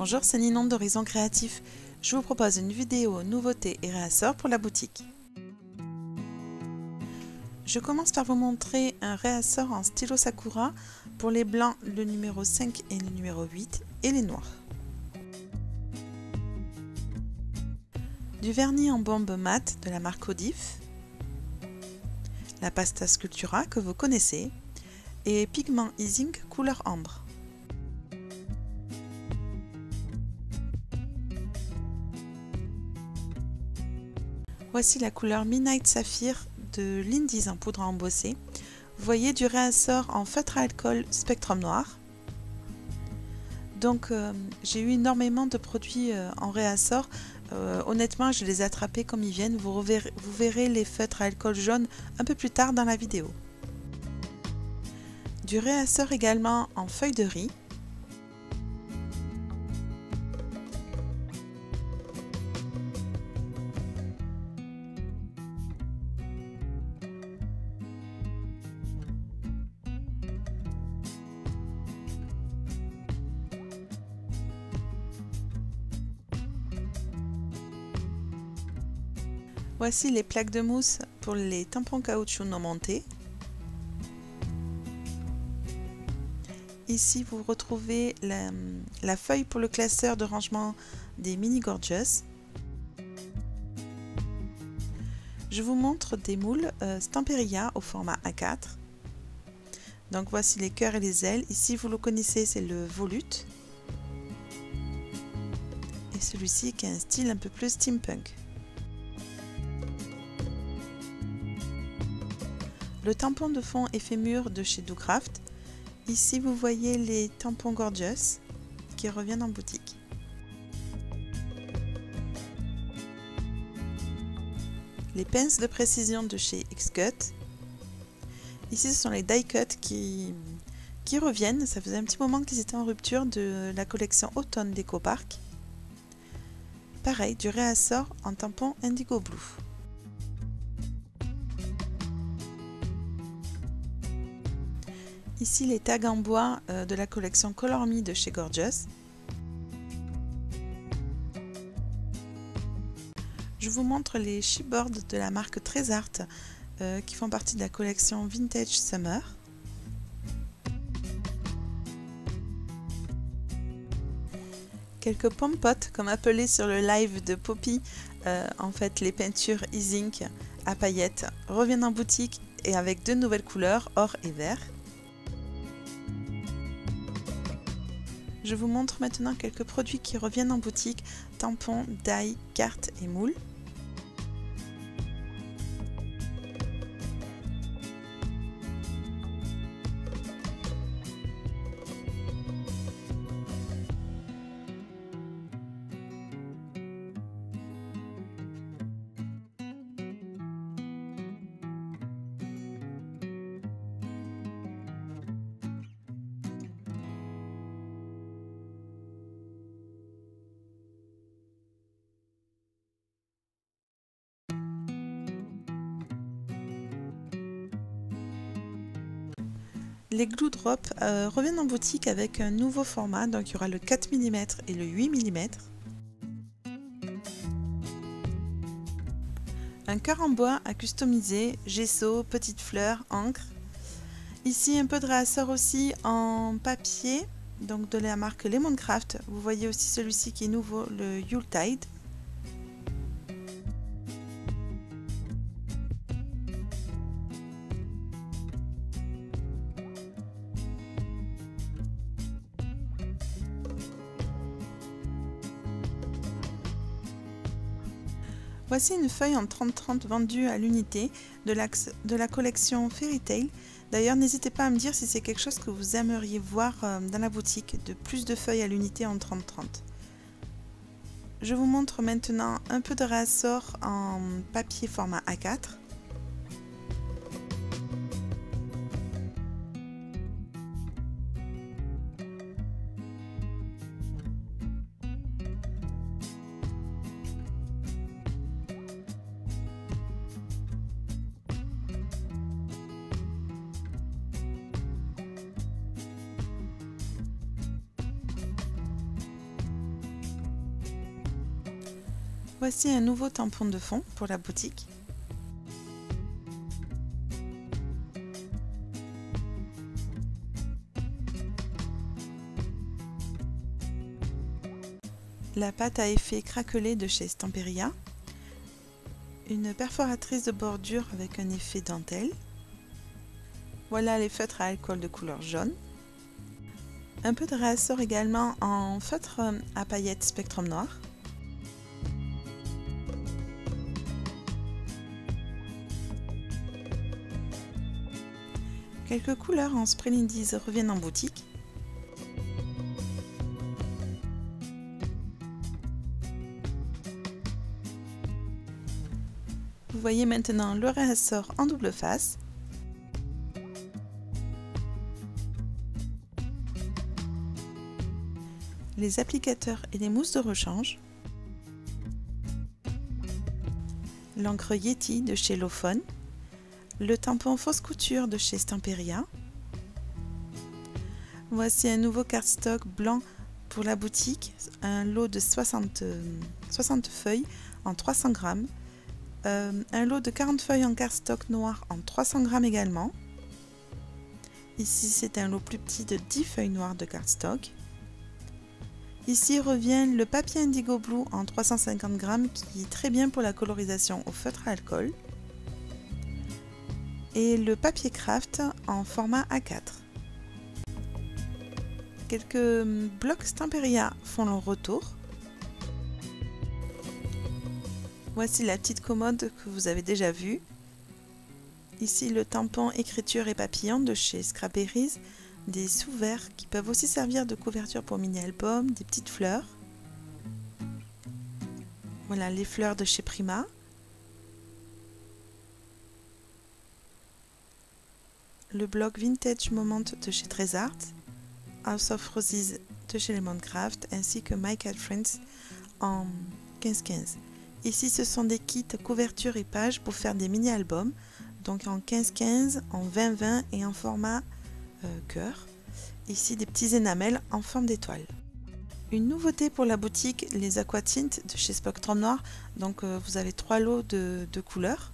Bonjour, c'est Ninon d'Horizon Créatif. Je vous propose une vidéo nouveautés et réassorts pour la boutique. Je commence par vous montrer un réassort en stylo Sakura pour les blancs, le numéro 5 et le numéro 8 et les noirs. Du vernis en bombe mat de la marque Odif, la pasta Sculptura que vous connaissez et pigment Easing couleur ambre. Voici la couleur Midnight Sapphire de l'Indies en poudre à embosser. Vous voyez du réassort en feutre à alcool Spectrum Noir. Donc j'ai eu énormément de produits en réassort. Honnêtement, je les ai attrapés comme ils viennent. Vous verrez les feutres à alcool jaune un peu plus tard dans la vidéo. Du réassort également en feuille de riz. Voici les plaques de mousse pour les tampons caoutchouc non montés. Ici, vous retrouvez la feuille pour le classeur de rangement des Mini Gorgeous. Je vous montre des moules Stamperia au format A4. Donc voici les cœurs et les ailes. Ici, vous le connaissez, c'est le volute. Et celui-ci qui a un style un peu plus steampunk. Le tampon de fond effet mûr de chez Docraft. Ici, vous voyez les tampons Gorgeous qui reviennent en boutique. Les pinces de précision de chez X-Cut. Ici, ce sont les die cut qui reviennent. Ça faisait un petit moment qu'ils étaient en rupture de la collection automne d'EcoPark. Pareil, du réassort en tampon Indigo Blue. Ici les tags en bois de la collection Color Me de chez Gorgeous. Je vous montre les chipboards de la marque Trésart qui font partie de la collection Vintage Summer. Quelques pompotes comme appelé sur le live de Poppy. En fait, les peintures Easing à paillettes reviennent en boutique et avec deux nouvelles couleurs, or et vert. Je vous montre maintenant quelques produits qui reviennent en boutique, tampons, die, cartes et moules. Les Glue Drop reviennent en boutique avec un nouveau format, donc il y aura le 4 mm et le 8 mm. Un cœur en bois à customiser, gesso, petites fleurs, encre. Ici un peu de réassort aussi en papier, donc de la marque Lemoncraft. Vous voyez aussi celui-ci qui est nouveau, le Yuletide. Voici une feuille en 30-30 vendue à l'unité de la collection Fairy Tail. D'ailleurs, n'hésitez pas à me dire si c'est quelque chose que vous aimeriez voir dans la boutique, de plus de feuilles à l'unité en 30-30. Je vous montre maintenant un peu de réassort en papier format A4. Voici un nouveau tampon de fond pour la boutique. La pâte à effet craquelé de chez Stamperia. Une perforatrice de bordure avec un effet dentelle. Voilà les feutres à alcool de couleur jaune. Un peu de réassort également en feutre à paillettes spectrum noir. Quelques couleurs en spray Lindy's reviennent en boutique. Vous voyez maintenant le réassort en double face. Les applicateurs et les mousses de rechange. L'encre Yeti de chez Lofon. Le tampon fausse couture de chez Stamperia. Voici un nouveau cardstock blanc pour la boutique, un lot de 60 feuilles en 300 grammes, un lot de 40 feuilles en cardstock noir en 300 grammes également. Ici c'est un lot plus petit de 10 feuilles noires de cardstock. Ici revient le papier Indigo Blue en 350 grammes qui est très bien pour la colorisation au feutre à alcool. Et le papier craft en format A4. Quelques blocs Stamperia font leur retour. Voici la petite commode que vous avez déjà vue. Ici le tampon écriture et papillon de chez Scrapberries, des sous-verts qui peuvent aussi servir de couverture pour mini-album, des petites fleurs. Voilà les fleurs de chez Prima. Le bloc Vintage Moment de chez Trésart, House of Roses de chez Lemoncraft ainsi que My Cat Friends en 15-15. Ici ce sont des kits couverture et pages pour faire des mini-albums, donc en 15-15, en 20-20 et en format cœur. Ici des petits énamels en forme d'étoile. Une nouveauté pour la boutique, les aquatintes de chez Spectrum Noir, donc vous avez 3 lots de couleurs.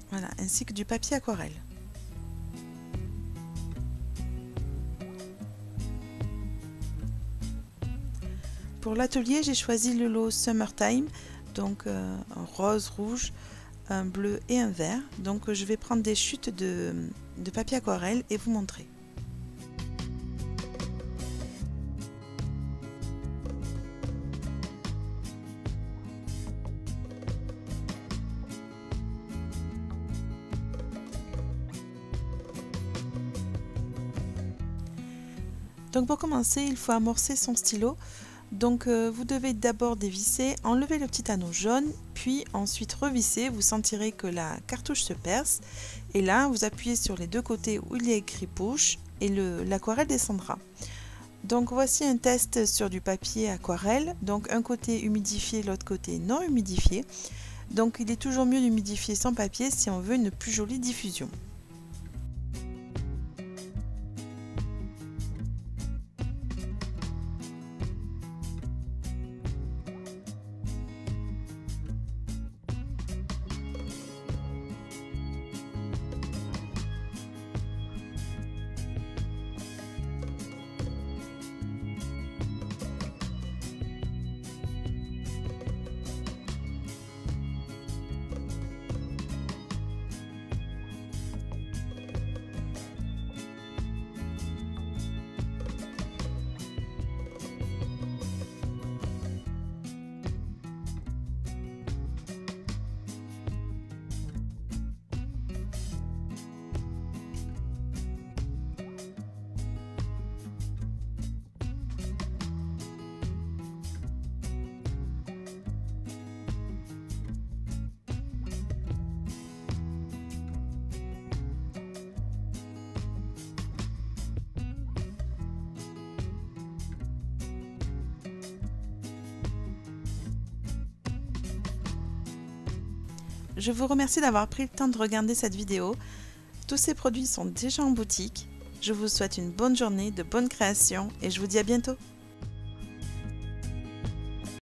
Voilà, ainsi que du papier aquarelle. Pour l'atelier, j'ai choisi le lot Summertime, donc un rose, rouge, un bleu et un vert. Donc je vais prendre des chutes de papier aquarelle et vous montrer. Donc pour commencer, il faut amorcer son stylo. Donc vous devez d'abord dévisser, enlever le petit anneau jaune, puis ensuite revisser. Vous sentirez que la cartouche se perce. Et là, vous appuyez sur les deux côtés où il y a écrit push et l'aquarelle descendra. Donc voici un test sur du papier aquarelle. Donc un côté humidifié, l'autre côté non humidifié. Donc il est toujours mieux d'humidifier son papier si on veut une plus jolie diffusion. Je vous remercie d'avoir pris le temps de regarder cette vidéo. Tous ces produits sont déjà en boutique. Je vous souhaite une bonne journée, de bonnes créations et je vous dis à bientôt.